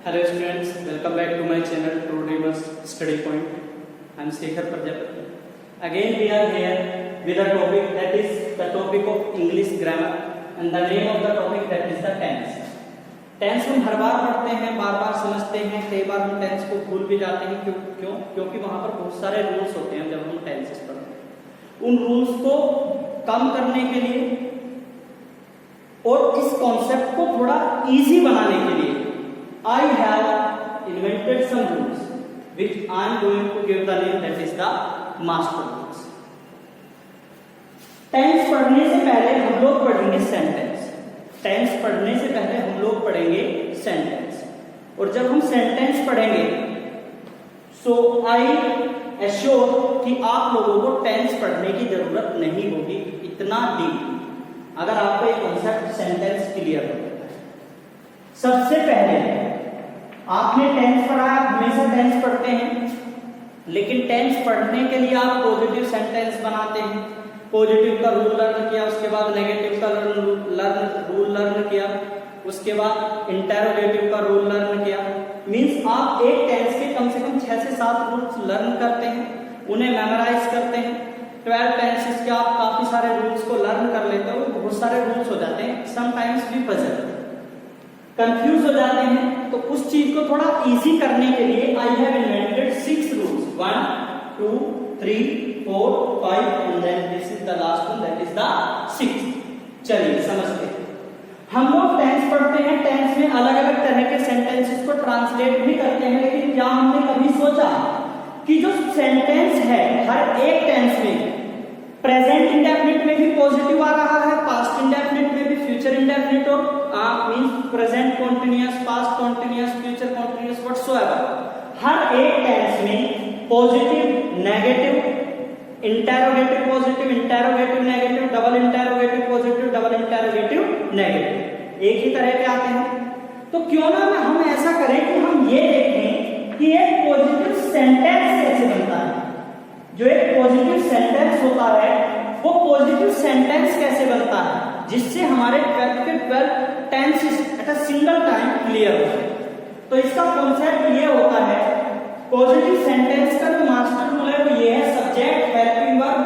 Hello students, welcome back to my channel True Study Point. I am Shekhar Prajapati. Again we are here with a topic that is the topic of English grammar and the name of the topic that is the tense. Tense हम हर बार पढ़ते हैं, बार बार समझते हैं, कई बार हम tense को भूल भी जाते हैं। क्योंकि वहां पर बहुत सारे रूल्स होते हैं जब हम टेंसेस पढ़ते हैं। उन रूल्स को कम करने के लिए और इस कॉन्सेप्ट को थोड़ा इजी बनाने के लिए I have invented some rules which I am going to give the name that is the master rules. Tense पढ़ने से पहले हम लोग पढ़ेंगे सेंटेंस। टेंस पढ़ने से पहले हम लोग पढ़ेंगे सेंटेंस, और जब हम सेंटेंस पढ़ेंगे सो आई एश्योर कि आप लोगों को टेंस पढ़ने की जरूरत नहीं होगी इतना डीप, अगर आपको एक कॉन्सेप्ट सेंटेंस क्लियर हो जाता है। सबसे पहले आपने टेंस पढ़ा, हमेशा टेंस पढ़ते हैं, लेकिन टेंस पढ़ने के लिए आप पॉजिटिव सेंटेंस बनाते हैं। पॉजिटिव का रूल लर्न किया, उसके बाद नेगेटिव का रूल लर्न किया, उसके बाद इंटरोगेटिव का रूल लर्न किया। मींस आप एक टेंस के कम से कम 6 से 7 रूल्स लर्न करते हैं, उन्हें मेमोराइज करते हैं। 12 टेंसेस के आप काफी सारे रूल्स को लर्न कर लेते हो, बहुत सारे रूल्स हो जाते हैं। समटाइम्स भी पजल कंफ्यूज हो जाते हैं, तो उस चीज को थोड़ा इजी करने के लिए I have invented 6 rules, 1 2 3 4 5 and then this is the last one that is the 6th। चलिए समझते हैं। हम लोग टेंस पढ़ते हैं, टेंस में अलग अलग तरह के सेंटेंसेस को ट्रांसलेट भी करते हैं, लेकिन क्या हमने कभी सोचा कि जो सेंटेंस है हर एक टेंस में प्रेजेंट इंडेफिनिट में भी पॉजिटिव आ रहा है, पास्ट इंडेफिनिट में भी, फ्यूचर इंडेफिनिट और means present continuous, past continuous, future continuous whatsoever, हर एक टेंस में positive, negative, interrogative positive, interrogative negative, double interrogative positive, double interrogative negative, एक ही तरह के आते हैं। तो क्यों ना हम ऐसा करें कि हम ये देखें कि एक पॉजिटिव सेंटेंस कैसे बनता है। जो एक पॉजिटिव सेंटेंस होता है वो पॉजिटिव सेंटेंस कैसे बनता है, जिससे हमारे 12 के 12 tenses at a single time clear हो। तो इसका कॉन्सेप्ट ये होता है, पॉजिटिव सेंटेंस का जो मास्टर रूल है वो ये है, subject, helping verb,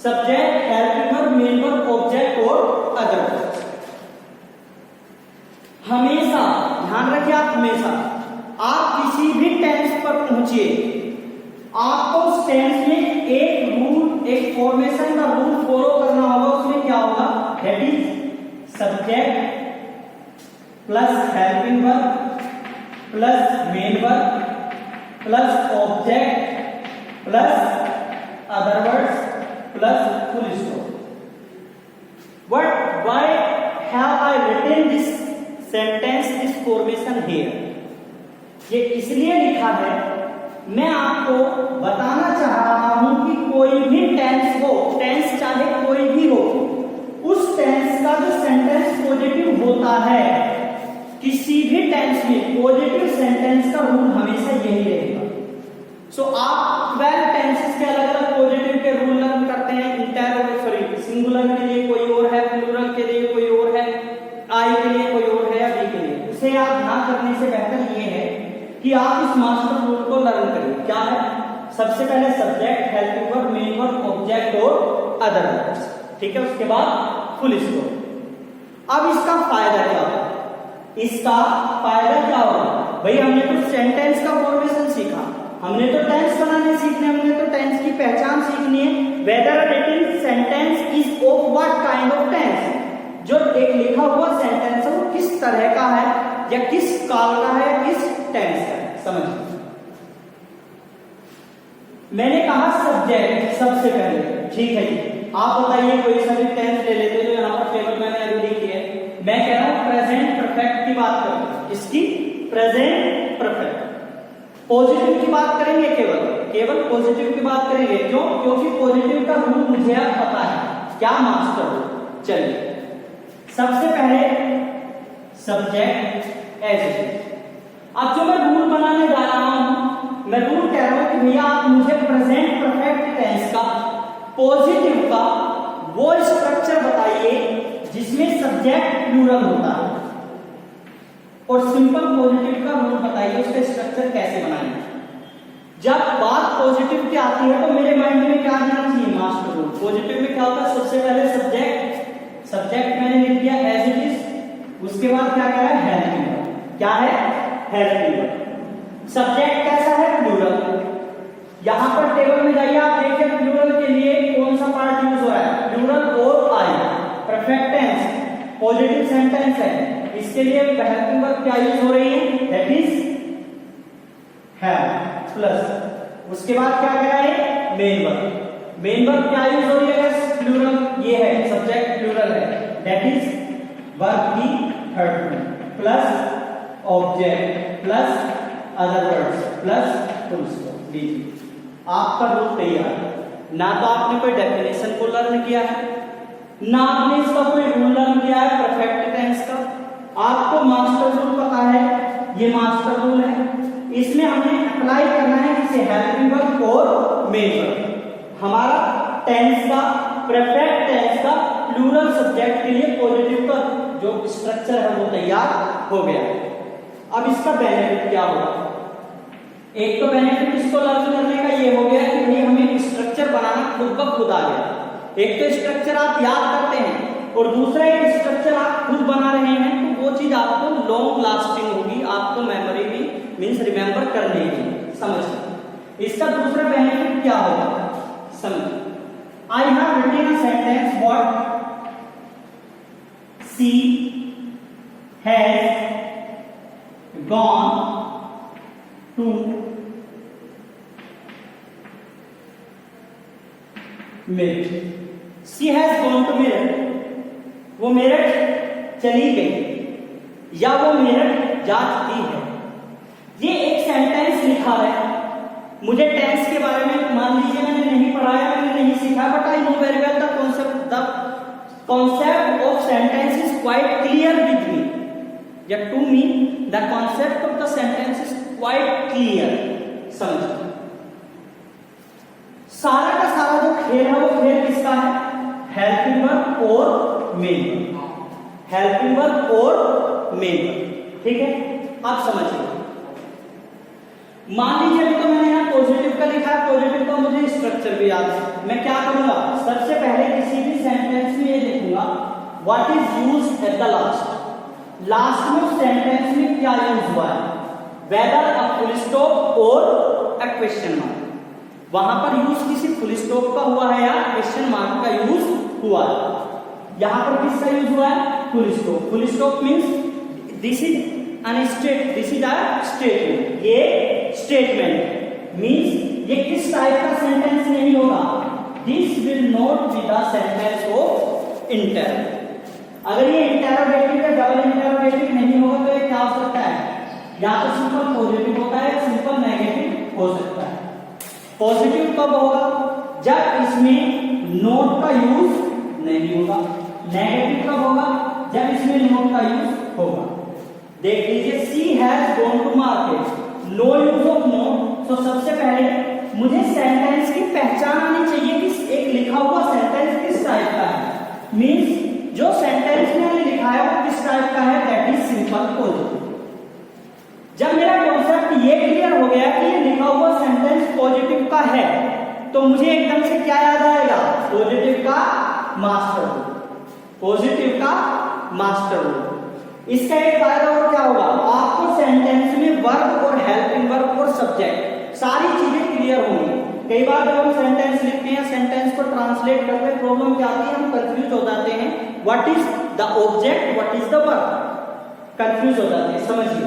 subject, helping verb, main verb, object और अदर वर्ब्स। हमेशा ध्यान रखिए, आप किसी भी टेंस पर पहुंचिए, आपको उस टेंस में एक रूल, एक फॉर्मेशन का रूल फॉलो करना होगा। उसमें क्या होगा, that is subject plus helping verb plus main verb plus object plus other words plus full stop. What, why have I written this sentence, this formation here? ये इसलिए लिखा है, मैं आपको बताना चाह रहा हूं कि कोई भी टेंस हो, टेंस चाहे कोई भी हो, उस टेंस का जो सेंटेंस पॉजिटिव होता है, किसी भी टेंस में पॉजिटिव सेंटेंस का रूल हमेशा यही रहेगा। सो आप 12 टेंसेस के अलग अलग पॉजिटिव के रूल लर्न करते हैं। इंटरोगेटिव, सिंगुलर के लिए कोई और है, प्लूरल के लिए कोई और है, आई के लिए कोई और है या बी के लिए। उसे याद ना करने से बेहतर ये है कि आप इस मास्टर रूल को लर्न करिए। क्या है, सबसे पहले subject, helping verb, main verb, object और अदर वर्ब्स, ठीक है, उसके बाद फुल स्टॉप। अब इसका फायदा क्या होगा, इसका फायदा क्या होगा? भाई हमने तो सेंटेंस का फॉर्मेशन सीखा, हमने तो टेंस बनाने सीखने, हमने तो टेंस की पहचान सीखनी है। Whether written sentence is of what kind of tense, जो एक लिखा हुआ सेंटेंस है वो किस तरह का है, या किस काल का है, या किस टेंस का है। समझिए, मैंने कहा सब्जेक्ट सबसे पहले, ठीक है जी। आप बताइए कोई सा भी टेंस ले लेते, जो यहाँ पर टेबल मैंने अभी लिखी है। मैं कह रहा हूं प्रेजेंट परफेक्ट की बात करें, किसकी, प्रेजेंट परफेक्ट। पॉजिटिव की बात करेंगे, केवल पॉजिटिव की बात करेंगे। क्यों? क्योंकि पॉजिटिव का रूल मुझे अब पता है, क्या, मास्टर रूल। चलिए, सबसे पहले सब्जेक्ट एज इट इज। अब जो मैं रूल बनाने जा रहा हूं, मैं रूल कह रहा हूं कि भैया आप मुझे प्रेजेंट परफेक्ट टेंस का पॉजिटिव का वो स्ट्रक्चर बताइए जिसमें सब्जेक्ट प्लूरल होता है। और सिंपल पॉजिटिव का रूल बताइए, उसका स्ट्रक्चर कैसे बनाएंगे। जब बात पॉजिटिव की आती है तो मेरे माइंड में क्या आना चाहिए, मास्टर रूल। पॉजिटिव में क्या होता है, सबसे पहले सब्जेक्ट मैंने लिख दिया एज इट इज, उसके बाद क्या कह रहा है, हेल्पिंग वर्ब। क्या है, हेल्पिंग वर्ब। सब्जेक्ट कैसा है, प्लूरल। यहां पर टेबल में जाइए, आप देखिए प्लूरल के लिए कौन सा पार्ट यूज हो रहा है, प्लूरल और आई। परफेक्ट टेंस पॉजिटिव सेंटेंस है, इसके लिए हेल्पिंग वर्ब क्या यूज हो रही है, दैट इज हैव प्लस उसके बाद क्या कह रहा है, मेन वर्ब। मेन वर्ब क्या यूज हो रही है, प्लूरल, ये है सब्जेक्ट प्लूरल है, दैट इज वर्ब की third form plus object plus other words plus full stop. लीजिए आपका रूल तैयार है। ना तो आपने कोई डेफिनेशन को लर्न किया है, ना आपने इसका कोई रूल लर्न किया है परफेक्ट टेंस का। आपको मास्टर रूल पता है, ये मास्टर रूल है, इसमें हमने अप्लाई करना है जिसे हेल्पिंग वर्ब और मेन वर्ब। हमारा टेंस का, परफेक्ट टेंस का प्लूरल सब्जेक्ट के लिए पॉजिटिव का जो स्ट्रक्चर है वो तैयार हो गया। अब इसका बेनिफिट क्या होगा, एक तो बेनिफिट इसको लर्न करने का ये हो गया कि भाई हमें स्ट्रक्चर बनाना खुद ब खुद आ गया। एक तो स्ट्रक्चर आप याद करते हैं और दूसरा एक स्ट्रक्चर आप खुद बना रहे हैं, तो वो चीज आपको लॉन्ग लास्टिंग होगी, आपको मेमोरी भी मींस रिमेंबर करने की, समझ। इसका दूसरा बेनिफिट क्या होगा, समझ। I have written a sentence what she has gone to Meerut. She has gone to Meerut, वो मेरठ चली गई या वो मेरठ जा चुकी है। ये एक सेंटेंस लिखा है, मुझे टेंस के बारे में मान लीजिए मैंने नहीं पढ़ाया, मैंने नहीं सीखा, but I know very well the concept of sentence is quite clear with me. Yeah, to me the concept of the sentence is quite clear. समझ। सारा का सारा जो खेल है वो खेल किसका है, हेल्पिंग वर्ब और मेन वर्ब, हेल्पिंग वर्ब और मेन वर्ब, ठीक है। आप समझिए, मान लीजिए अभी तो मैंने यहाँ पॉजिटिव का लिखा है, पॉजिटिव का मुझे स्ट्रक्चर भी याद है। मैं क्या करूंगा, सबसे पहले किसी भी सेंटेंस में ये लिखूंगा what is used at the last. Last में सेंटेंस में क्या यूज हुआ है, वेदर अ फुल स्टॉप और अ क्वेश्चन मार्क। वहां पर यूज किसी फुल स्टॉप का हुआ है या क्वेश्चन मार्क का यूज हुआ है। यहां पर किसका यूज हुआ है, full stop. Full stop means this is this is a statement, ये स्टेटमेंट मींस ये किस टाइप का सेंटेंस नहीं होगा, this will not be the sentence of inter. अगर ये इंटरोगेटिव या डबल इंटरोगेटिव नहीं होगा तो ये क्या हो सकता है, या तो सिंपल पॉजिटिव होता है या सिंपल नेगेटिव हो सकता है। पॉजिटिव कब होगा, जब इसमें नोट का यूज नहीं होगा। नेगेटिव कब होगा, जब इसमें नोट का यूज होगा। देख लीजिए, she has gone to market, no use of note. तो सबसे पहले मुझे सेंटेंस की पहचान आनी चाहिए कि एक लिखा हुआ सेंटेंस किस टाइप का है, मींस जो सेंटेंस में मैंने लिखा है वो किस टाइप का है, दैट इज सिंपल पॉजिटिव। जब मेरा कॉन्सेप्ट ये क्लियर हो गया कि ये लिखा हुआ सेंटेंस पॉजिटिव का है, तो मुझे एकदम से क्या याद आएगा, पॉजिटिव का मास्टर रूल, पॉजिटिव का मास्टर रूल। इसका एक फायदा और क्या होगा, आपको सेंटेंस में वर्ब और हेल्पिंग वर्ब और सब्जेक्ट सारी चीजें क्लियर होंगी। कई बार जब हम सेंटेंस लिखते हैं, सेंटेंस को ट्रांसलेट करते हैं, प्रॉब्लम क्या आती है, हम कंफ्यूज हो जाते हैं, what is the object, what is the verb, confuse हो जाते हैं। समझिए,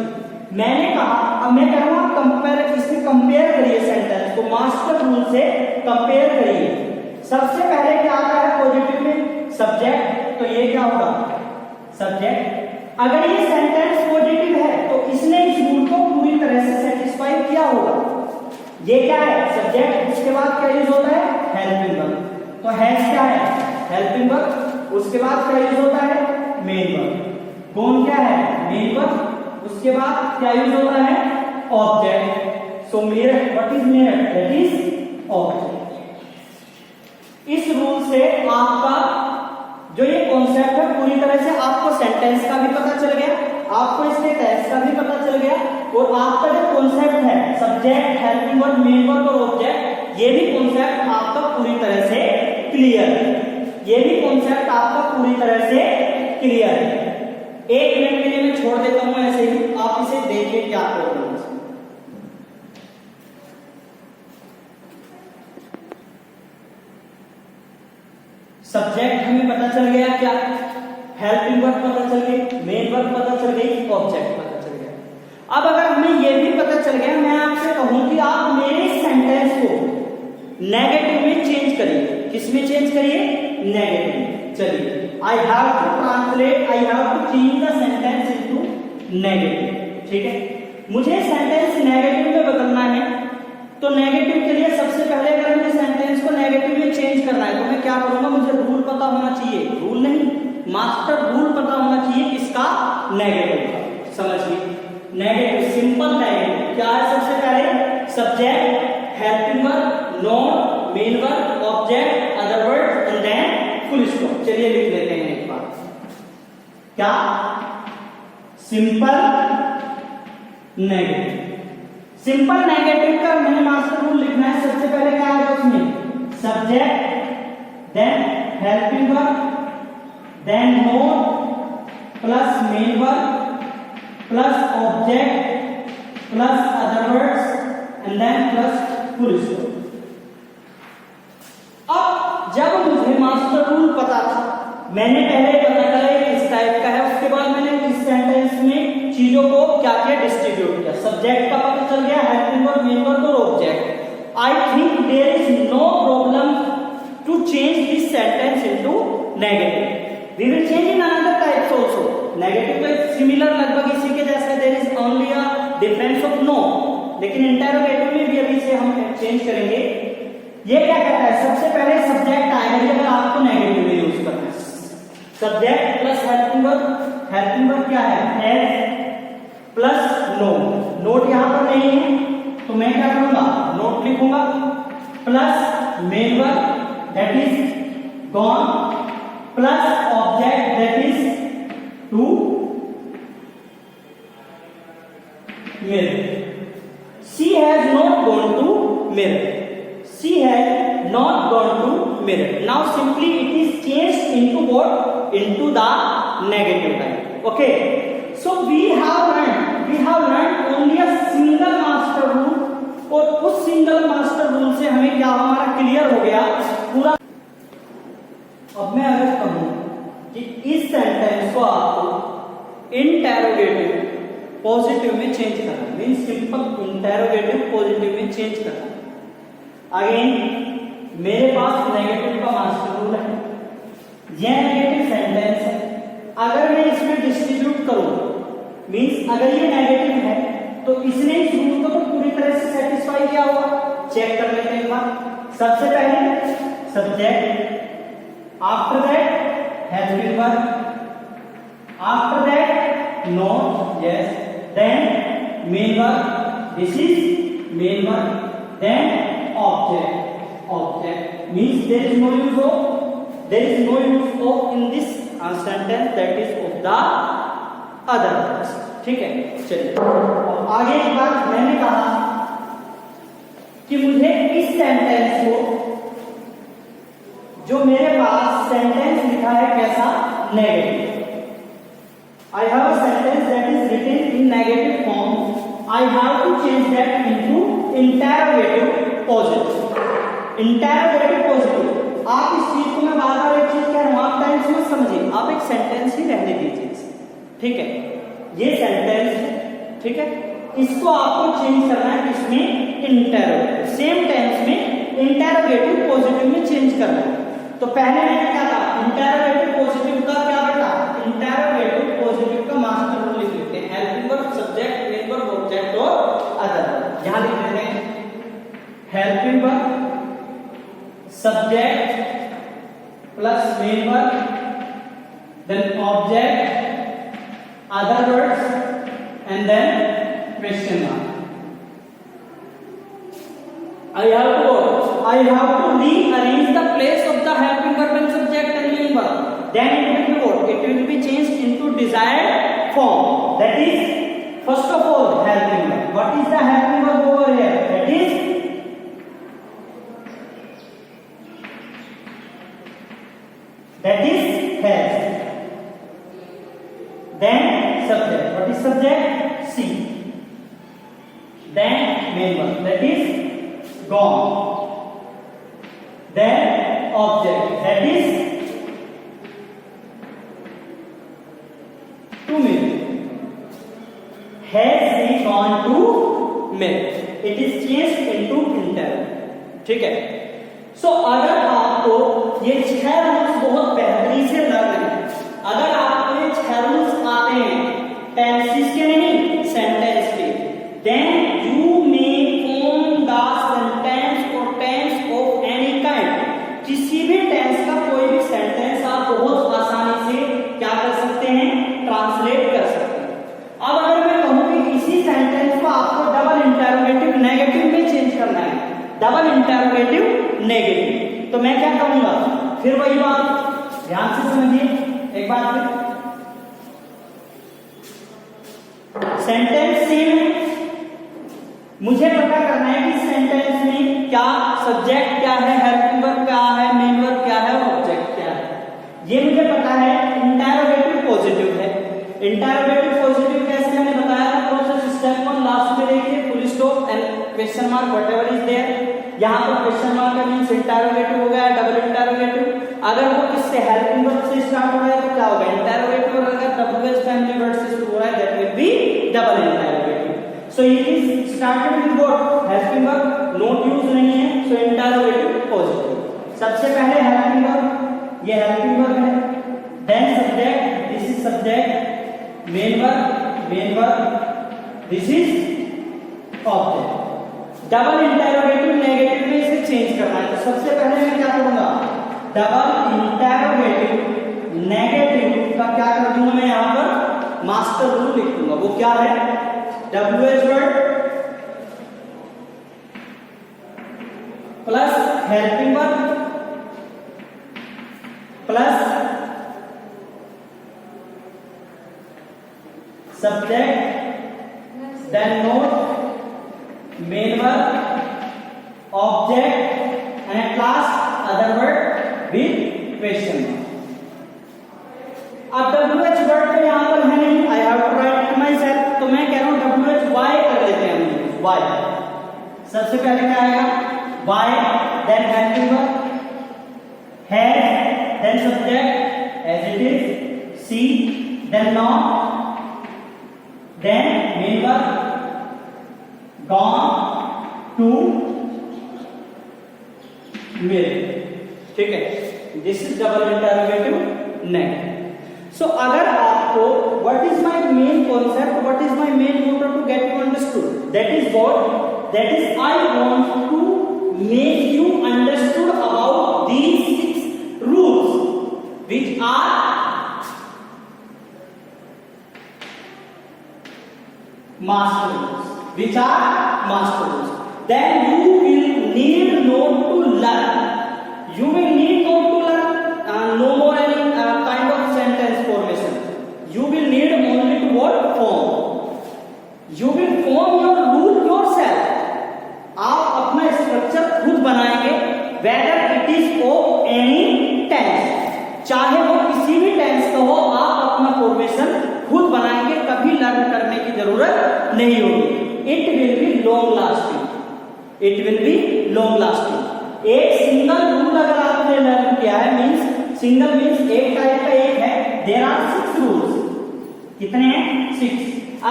मैंने कहा, अब मैं कह रहा हूं कंपेयर, इसमें कंपेयर करिए सेंटेंस को, मास्टर रूल से कंपेयर करिए। सबसे पहले क्या आता है पॉजिटिव में, सब्जेक्ट, तो ये क्या होगा, सब्जेक्ट। अगर ये सेंटेंस पॉजिटिव है तो इसने इस रूल को पूरी तरह से सेटिस्फाई किया होगा। ये क्या है, सब्जेक्ट, उसके बाद क्या यूज होता है, हेल्पिंग वर्ब। तो हैज क्या है, हेल्पिंग वर्ब, उसके बाद क्या यूज होता है, मेन वर्ब। कौन क्या है, मेन वर्ब, उसके बाद क्या यूज होता है, object. So Meerut, what is Meerut, that is object. इस रूल से आपका जो ये कॉन्सेप्ट है पूरी तरह से आपको सेंटेंस का भी पता चल गया, आपको इसके टेंस का भी पता चल गया और आपका जो कॉन्सेप्ट है subject, helping verb, main verb और ऑब्जेक्ट, ये भी कॉन्सेप्ट आपका पूरी तरह से क्लियर है। ये भी कॉन्सेप्ट आपका पूरी तरह से क्लियर है। 1 मिनट के लिए मैं छोड़ देता हूं ऐसे ही, आप इसे देखिए क्या प्रॉब्लम है। सब्जेक्ट हमें पता चल गया, क्या हेल्पिंग वर्ब पता चल गई, मेन वर्ब पता चल गई, ऑब्जेक्ट पता चल गया। अब अगर हमें यह भी पता चल गया, मैं आपसे कहूं कि आप मेरे सेंटेंस को नेगेटिव में चेंज करिए। किसमें चेंज करिए? नेगेटिव में। चलिए, I have to translate, I have to change the sentence into negative. ठीक है, मुझे सेंटेंस नेगेटिव में बदलना है, तो नेगेटिव के लिए सबसे पहले अगर मुझे सेंटेंस को नेगेटिव में चेंज करना है तो मैं क्या करूंगा? मुझे रूल पता होना चाहिए, रूल नहीं, मास्टर रूल पता होना चाहिए किसका? नेगेटिव का। समझिए, नेगेटिव, सिंपल नेगेटिव क्या है? सबसे पहले subject, helping verb, not, main verb, object, other word and then full stop. चलिए लिख लेते हैं एक बार। क्या? Simple negative. सिंपल नेगेटिव का मैंने मास्टर रूल लिखना है। सबसे पहले क्या है उसमें? Subject, then helping verb, then not plus main verb plus object plus other words and then plus full stop. अब जब मुझे मास्टर रूल पता था, मैंने पहले पता करा ये किस टाइप का है, उसके बाद मैंने इस सेंटेंस में चीजों को क्या किया? डिस्ट्रीब्यूट किया। सब्जेक्ट का पता चल गया, हेल्पिंग वर्ब, मेन वर्ब और object. I think there is no problem to change this sentence into negative. We will change in another types also. Negative का सिमिलर लगभग इसी के जैसा, there is only a difference of no, लेकिन interrogative में भी अभी से हम चेंज करेंगे। ये क्या कहता है? सबसे पहले सब्जेक्ट आएगा अगर आपको नेगेटिव में यूज करना है। Subject plus helping verb, helping verb क्या है? Has plus note. नोट यहां पर नहीं है तो मैं क्या करूंगा? नोट लिखूंगा plus main verb that is gone plus object that is to Meerut. She has not gone to Meerut. She has not gone to mirror. Now simply it is changed into what? Into the negative type. Okay. So we have learned only a single master rule, और उस single master rule से हमें क्या हमारा clear हो गया पूरा। अब मैं अगर कहूं कि इस सेंटेंस को आपको इंटेरोगेटिव पॉजिटिव में चेंज करना, मीन सिंपल इंटेरोगेटिव पॉजिटिव में चेंज करना। अगेन मेरे पास नेगेटिव का मास्टर रूल है, यह नेगेटिव सेंटेंस है। अगर मैं इसमें डिस्ट्रीब्यूट करूं, मींस अगर ये नेगेटिव है तो इसने इस रूल को तो पूरी तरह से सेटिस्फाई किया होगा। चेक कर लेते हैं एक बार। सबसे पहले subject, after that helping verb, after that not, yes, then main verb, this is main verb, then object means there is no use of in this sentence, that is of the other words। ठीक है, चलिए अब आगे एक बात मैंने कहा कि मुझे इस सेंटेंस को, जो मेरे पास सेंटेंस लिखा है कैसा? Negative. I have a sentence that is written in negative form, I have to change that into interrogative positive. Interrogative positive, आप इस चीज को मैं बार बार एक चीज कह रहा हूं, आप टाइम्स मत समझिए, आप एक सेंटेंस ही रहने दीजिए। ठीक है, ये सेंटेंस है, ठीक है, इसको आपको चेंज करना है किसमें? इंटेरोगेटिव। सेम टेंस में इंटेरोगेटिव पॉजिटिव में चेंज करना है। तो पहले मैंने क्या कहा? इंटेरोगेटिव पॉजिटिव का क्या बेटा? इंटेरोगेटिव पॉजिटिव का मास्टर रूल लिख लेते हैं। Helping verb, subject, main verb, object और अदर। यहां लिख लेते हैं helping verb, subject plus main verb, then object, other words and then question mark. I have to rearrange the place of the helping verb and subject and main verb. Then it will be what? It will be changed into desired form. That is, first of all, helping verb. What is the helping verb over here? That is has. Then subject. What is subject? See. Then main verb. That is gone. Then object. That is to milk. Has he gone to milk? It is changed into interrogative. ठीक है. सो अगर आपको ये 6 rules बहुत बेहतरीन से learn है, अगर आपको ये 6 रूल्स आते हैं टेंसेस के नहीं सेंटेंस के, then you may form the sentence और टेंस ऑफ एनी काइंड. किसी भी टेंस का कोई भी सेंटेंस आप बहुत आसानी से क्या कर सकते हैं? ट्रांसलेट कर सकते हैं. अब अगर मैं कहूं कि इसी सेंटेंस को आपको डबल इंटरोगेटिव नेगेटिव में चेंज करना है, डबल इंटरोगेटिव नेगेटिव, तो मैं क्या करूंगा? फिर वही बात, ध्यान से समझिए एक बात. सेंटेंस सेम है, मुझे पता करना है कि सेंटेंस में क्या सब्जेक्ट क्या है, हेल्पिंग वर्ब क्या है, मेन वर्ब क्या है, ऑब्जेक्ट क्या है. ये मुझे पता है. इंटरोगेटिव पॉजिटिव है. इंटरोगेटिव पॉजिटिव कैसे हमने बताया था? प्रोसेस स्टेप 1 लास्ट में देखिए, full stop and question mark whatever is there. यहाँ पर क्वेश्चन मार्क का मींस इंटरोगेटिव हो गया, डबल इंटरोगेटिव. अगर वो किससे हेल्पिंग वर्ब से स्टार्ट हो रहा है तो क्या होगा? इंटरोगेटिव. और अगर डब्ल्यूएच फैमिली वर्ड से शुरू हो रहा है that will be double interrogative. So it is started with what? Helping verb. Not use नहीं है, सो इंटरोगेटिव पॉजिटिव. सबसे पहले हेल्पिंग वर्ब, ये हेल्पिंग वर्ब है. Then subject, this is subject. Main verb, this is object. Double interrogative negative में इसे change करना है. तो सबसे पहले मैं क्या करूंगा? डबल इंटरोगेटिव नेगेटिव का क्या कर दूंगा? मैं यहां पर मास्टर रूल लिख दूंगा. वो क्या है? WH word plus helping verb plus subject, then not, main verb, object and at last other word with question mark. अब WH वर्ड तो यहां पर है नहीं, I have to write it myself. तो मैं कह रहा हूं WHY कर लेते हैं हम. Y सबसे पहले क्या आएगा? Y, then helping verb, has, then subject as it is, she, then not, then main verb, gone to milk. ठीक है, this is double interrogative negative. So अगर आपको what is my main concept, what is my main motive to get you understood, that is what, that is I want to make you understood about these 6 rules which are master rules, which are master rules. Then you will need not to learn. You will need not to learn no more any kind of sentence formation. You will need only to what? Form. You will form your rule yourself. आप अपना structure खुद बनाएंगे, whether it is of any tense. चाहे वो किसी भी tense का हो, आप अपना फॉर्मेशन खुद बनाएंगे, कभी लर्न करने की जरूरत नहीं होगी. It will be long lasting. It will be long lasting. एक सिंगल रूल अगर आपने लर्न किया है, मींस सिंगल मींस एक टाइप का एक है. There are 6 rules. कितने हैं? 6.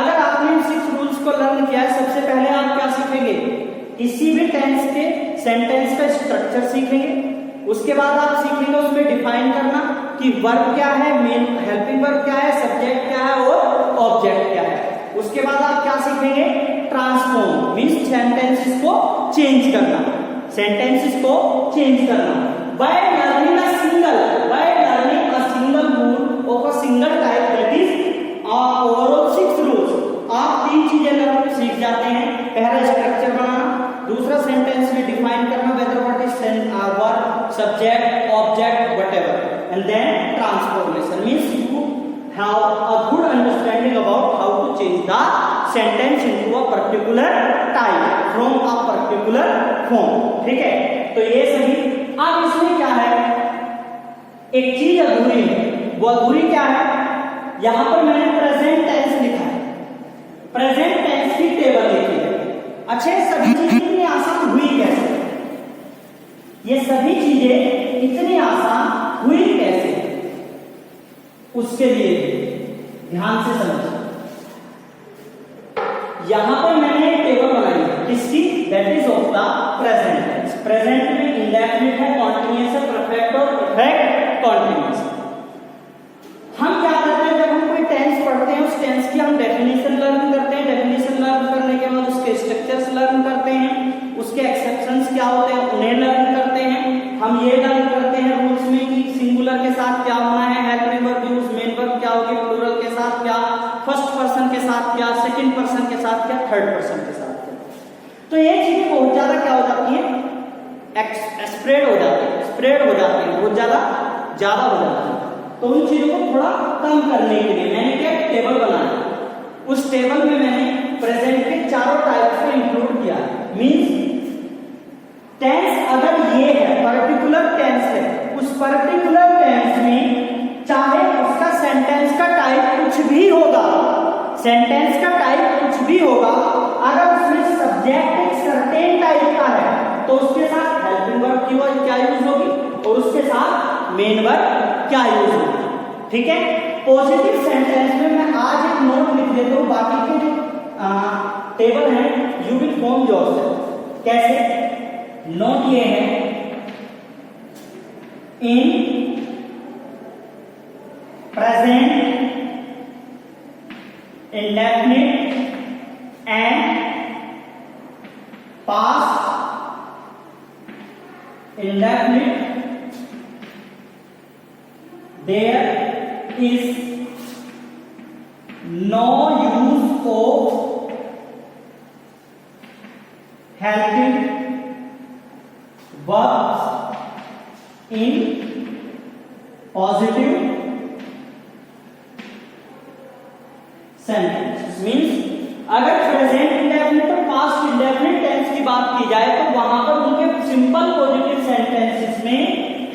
अगर आपने 6 रूल्स को लर्न किया है, सबसे पहले आप क्या सीखेंगे? किसी भी टेंस के सेंटेंस का स्ट्रक्चर सीखेंगे. उसके बाद आप सीखेंगे उसमें डिफाइन करना कि वर्ब क्या है, मेन हेल्पिंग वर्ब क्या है, सब्जेक्ट क्या है और ऑब्जेक्ट क्या है. उसके बाद आप क्या सीखेंगे? ट्रांसफॉर्म मींस सेंटेंसेस को चेंज करना. सेंटेंसेस को चेंज करना by learning a single rule of a single type, that is overall 6 rules. आप 3 चीजें लर्न सीख जाते हैं. पहला स्ट्रक्चर बनाना, दूसरा सेंटेंस में डिफाइन करना whether what is verb, subject, object, whatever, and then transformation means you have a good understanding about how to change the sentence into a particular type from a particular form. ठीक है, तो ये सही। अब इसमें क्या है, एक चीज अधूरी है, वो अधूरी क्या है, यहां पर मैंने प्रेजेंट टेंस लिखा है, प्रेजेंट टेंस की टेबल लिखी है। अच्छा, सभी चीजें इतनी आसान हुई कैसे, ये सभी चीजें इतनी आसान हुई कैसे, उसके लिए ध्यान से समझिए। यहां पर मैंने एक टेबल बनाई है, किसकी, that is of the present tense. Present में इंडेफिनिट है, कॉन्टिन्यूअस है, परफेक्ट और परफेक्ट कॉन्टिन्यूअस। हम क्या करते हैं, जब हम कोई टेंस पढ़ते हैं, उस टेंस की हम डेफिनेशन लर्न करते हैं, डेफिनेशन लर्न करने के बाद उसके स्ट्रक्चर्स लर्न करते हैं, उसके एक्सेप्शंस क्या होते हैं उन्हें लर्न करते हैं। हम ये लर्न करते हैं रूल्स में कि सिंगुलर के साथ क्या होना है, helping verb use, main verb क्या होगी, प्लूरल के साथ क्या, फर्स्ट पर्सन के साथ क्या, सेकंड पर्सन के साथ क्या, थर्ड पर्सन के साथ क्या। तो ये चीजें बहुत ज्यादा क्या हो जाती है, स्प्रेड हो जाती है, स्प्रेड हो जाती है, बहुत ज्यादा हो जाती है। तो उन चीजों को थोड़ा कम करने के लिए मैंने क्या टेबल बनाया, उस टेबल में मैंने प्रेजेंट के चारों टाइप्स को इंक्लूड किया। मींस टेंस अगर ये है, पर्टिकुलर टेंस है, उस पर्टिकुलर टेंस में चाहे उसका सेंटेंस का टाइप कुछ भी होगा, सेंटेंस का टाइप कुछ भी होगा, अगर उसमें सब्जेक्ट एक सर्टेन टाइप का है तो उसके साथ हेल्पिंग वर्ब की क्या यूज होगी और उसके साथ मेन वर्ब क्या यूज होगी। ठीक है, पॉजिटिव सेंटेंस में मैं आज एक नोट लिख देता हूं, बाकी के जो टेबल है यू विल फॉर्म योरसेल्फ। कैसे, नोट ये है, in present, indefinite and past, indefinite there is no use of helping verbs in positive sentence। Means अगर प्रेजेंट इंडेफिनिट और पास्ट इंडेफिनिट टेंस की बात की जाए तो वहां पर उनके सिंपल पॉजिटिव सेंटेंसेस में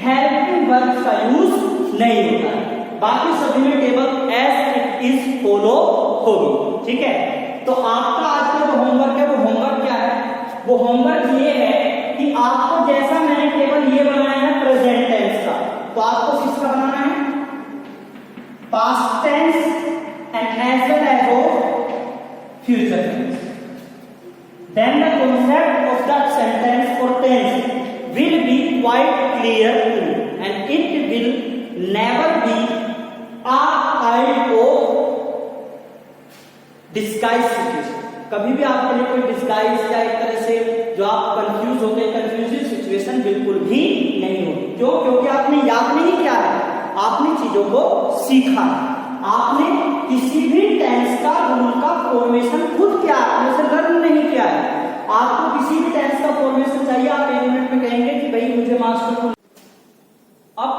हेल्पिंग वर्ब्स का यूज नहीं होता है, बाकी सभी में table as it is follow होगी। ठीक है, तो आपका आज का जो होमवर्क है वो होमवर्क क्या है, वो होमवर्क ये है कि आपको जैसा मैंने टेबल ये बनाया है प्रेजेंट टेंस का, तो आपको किसका बनाना है, past tense and as well as future tense. Then the concept of that sentence or tense will be quite clear to you and it will never be a kind of disguise situation। कभी भी आपके लिए कोई disguise या एक तरह से जो आप कंफ्यूज होते हैं, कंफ्यूजिंग सिचुएशन बिल्कुल भी नहीं होगी। क्यों, क्योंकि आपने याद नहीं किया है, आपने चीजों को सीखा है, आपने किसी भी टेंस का रूल का फॉर्मेशन खुद किया है, उसे लर्न नहीं किया है। आपको किसी भी टेंस का फॉर्मेशन चाहिए, आप एक मिनट में कहेंगे कि भाई मुझे मास्टर को। अब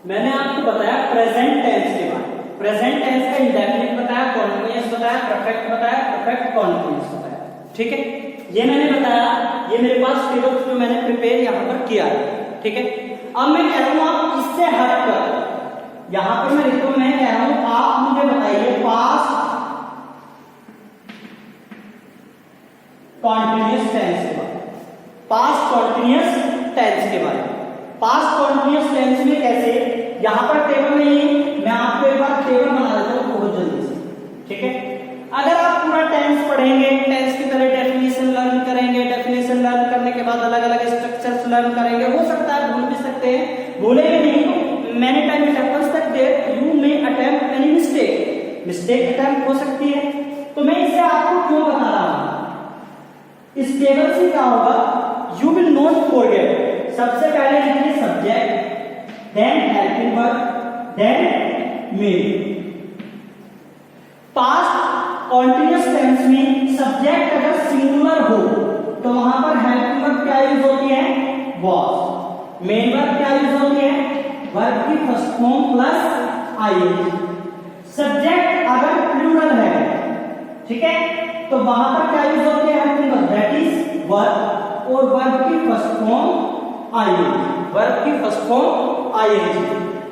मैंने आपको बताया प्रेजेंट टेंस के बारे में, प्रेजेंट टेंस का इंडेफिनिट बताया, कॉन्टिन्यूअस बताया, परफेक्ट बताया, परफेक्ट कॉन्टिन्यूअस बताया। ठीक है, ये मैंने बताया, ये मेरे पास टेबल्स में मैंने प्रिपेयर यहां पर किया है। ठीक है, अब मैं कह रहा हूं आप इससे हटकर यहां पर मैं लिखूं, मैं कह रहा हूं आप मुझे बताइए पास्ट कॉन्टिन्यूअस टेंस के बारे में, पास्ट कॉन्टिन्यूअस टेंस के बारे में। पास्ट कॉन्टिन्यूअस टेंस में कैसे, यहां पर टेबल नहीं है, मैं आपको एक बार टेबल बना देता हूं बहुत जल्दी से। ठीक है, अगर आप पूरा टेंस पढ़ेंगे, टेंस की तरह डेफिनेशन लर्न करेंगे, डेफिनेशन लर्न करने के बाद अलग अलग स्ट्रक्चर्स लर्न करेंगे, हो सकता है भूल भी सकते हैं, भूलेंगे नहीं तो many time it happens that you may attempt any mistake attempt हो सकती है। तो मैं इसे आपको क्यों बता रहा हूं, इस टेबल से क्या होगा, यू विल नॉट फॉरगेट। सबसे पहले लिखिए subject, then helping verb, then main. Past continuous tense में सब्जेक्ट अगर सिंगुलर हो तो वहां पर हेल्पिंग वर्ब क्या यूज होती है, वाज। मेन वर्ब क्या यूज होती है, वर्ब की first form plus ING. Subject अगर प्लूरल है, ठीक है, तो वहां पर क्या यूज होती है helping verb, that is verb, और वर्ब की फर्स्ट फॉर्म आईएनजी, वर्ब की फर्स्ट फॉर्म आईएनजी।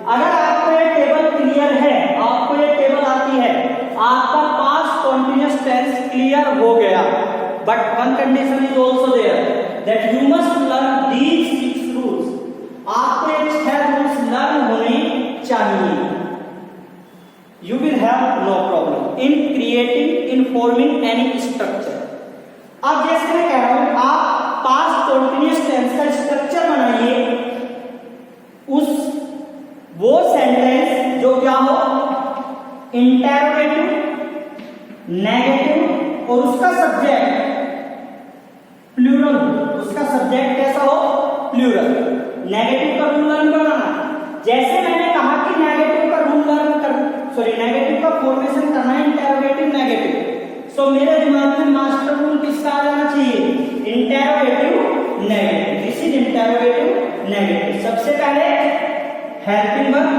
अगर आपको ये टेबल क्लियर है, आपको ये टेबल आती है, आपका पास्ट कॉन्टिन्यूअस टेंस क्लियर हो गया, but one condition is also there that you must learn these 6 rules. आपको ये 6 रूल्स लर्न होने चाहिए। You will have no problem in creating, in forming any structure. अब जैसे मैं कह रहा हूं, आप पास्ट कॉन्टिन्यूअस टेंस का स्ट्रक्चर बनाइए, उस वो सेंटेंस जो क्या हो, इंटरोगेटिव, नेगेटिव, और उसका सब्जेक्ट प्लूरल, उसका सब्जेक्ट कैसा हो, प्लूरल। नेगेटिव का रूल लर्न बनाना, जैसे मैंने कहा कि नेगेटिव का रूल लर्न कर, सॉरी नेगेटिव का फॉर्मेशन करना है इंटरोगेटिव नेगेटिव, सो मेरे दिमाग में मास्टर रूल किसका आ जाना चाहिए, interrogative negative. This is interrogative negative. सबसे पहले helping verb,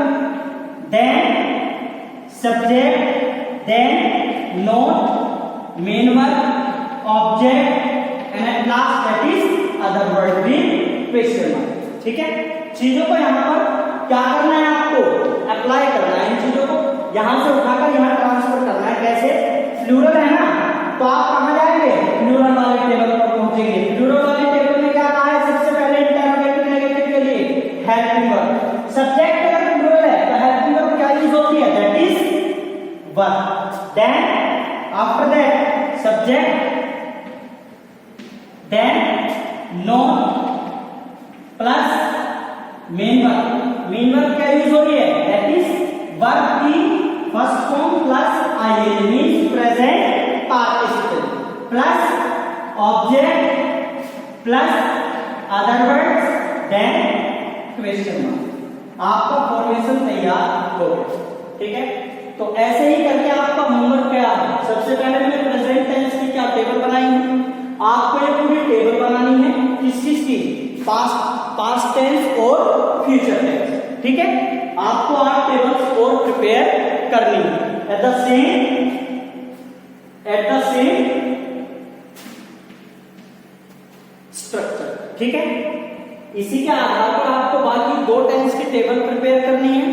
then subject, then not, main verb, object, and at last that is other word with question mark. ठीक है, चीजों को यहाँ पर क्या करना है, आपको अप्लाई करना है, इन चीजों को यहां से उठाकर यहां ट्रांसफर करना है। कैसे, प्लूरल है ना, तो आप कहां जाएंगे, प्लूरल वाले टेबल पर पहुंचेंगे। प्लूरल वाले टेबल में क्या कहा है, सबसे पहले इंटरोगेटिव नेगेटिव के लिए हेल्पिंग वर्ब। सब्जेक्ट अगर प्लूरल है तो हेल्पिंग वर्ब क्या यूज होती है, that is verb. Then after that subject, then not plus main verb. Main verb क्या यूज हो रही है, दैट इज वर्ब की first form plus ING means present participle, plus object, plus other words, then question mark. आपका formation तैयार हो गया। ठीक है, तो ऐसे ही करके आपका होमवर्क क्या है, सबसे पहले मैंने प्रेजेंट टेंस की क्या टेबल बनाई है, आपको ये पूरी टेबल बनानी है, किस चीज की, पास्ट टेंस और फ्यूचर टेंस। ठीक है, आपको 8 टेबल्स और प्रिपेयर करनी है एट द सेम स्ट्रक्चर। ठीक है, इसी के आधार पर आपको बाकी 2 टेंस की टेबल प्रिपेयर करनी है,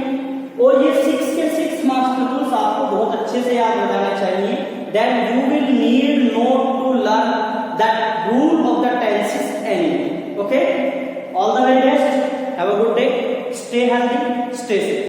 और ये 6 के 6 मास्टर रूल्स आपको बहुत अच्छे से याद रखना चाहिए। Then you will need not to learn that rule of the tenses any. Okay, all the very